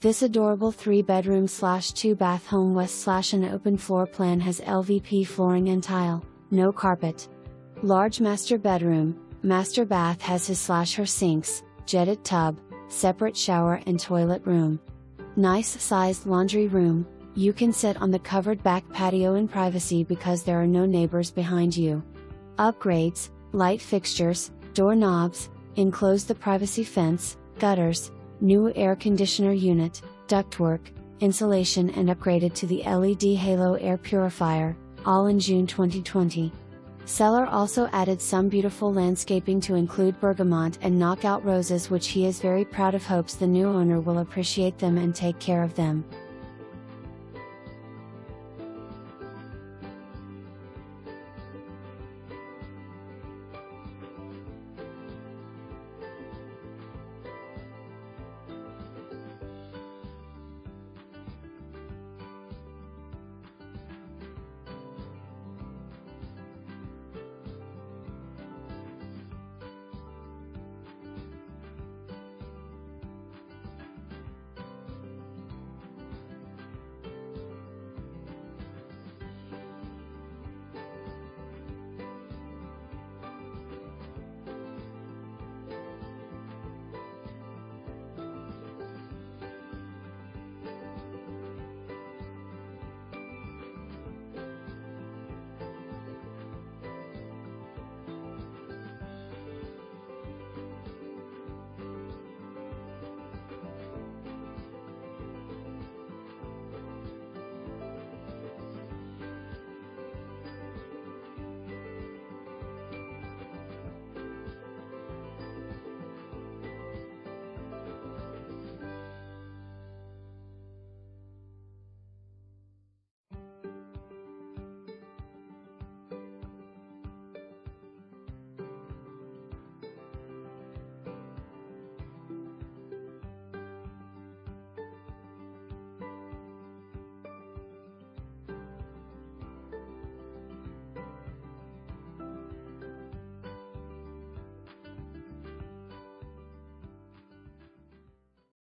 This adorable 3-bedroom/2-bath home west/an open floor plan has LVP flooring and tile, no carpet. Large master bedroom, master bath has his/her sinks, jetted tub, separate shower and toilet room. Nice sized laundry room, you can sit on the covered back patio in privacy because there are no neighbors behind you. Upgrades, light fixtures, doorknobs, enclose the privacy fence, gutters, new air conditioner unit, ductwork, insulation and upgraded to the LED HALO Air Purifier, all in June 2020. Seller also added some beautiful landscaping to include bergamot and knockout roses, which he is very proud of, hopes the new owner will appreciate them and take care of them.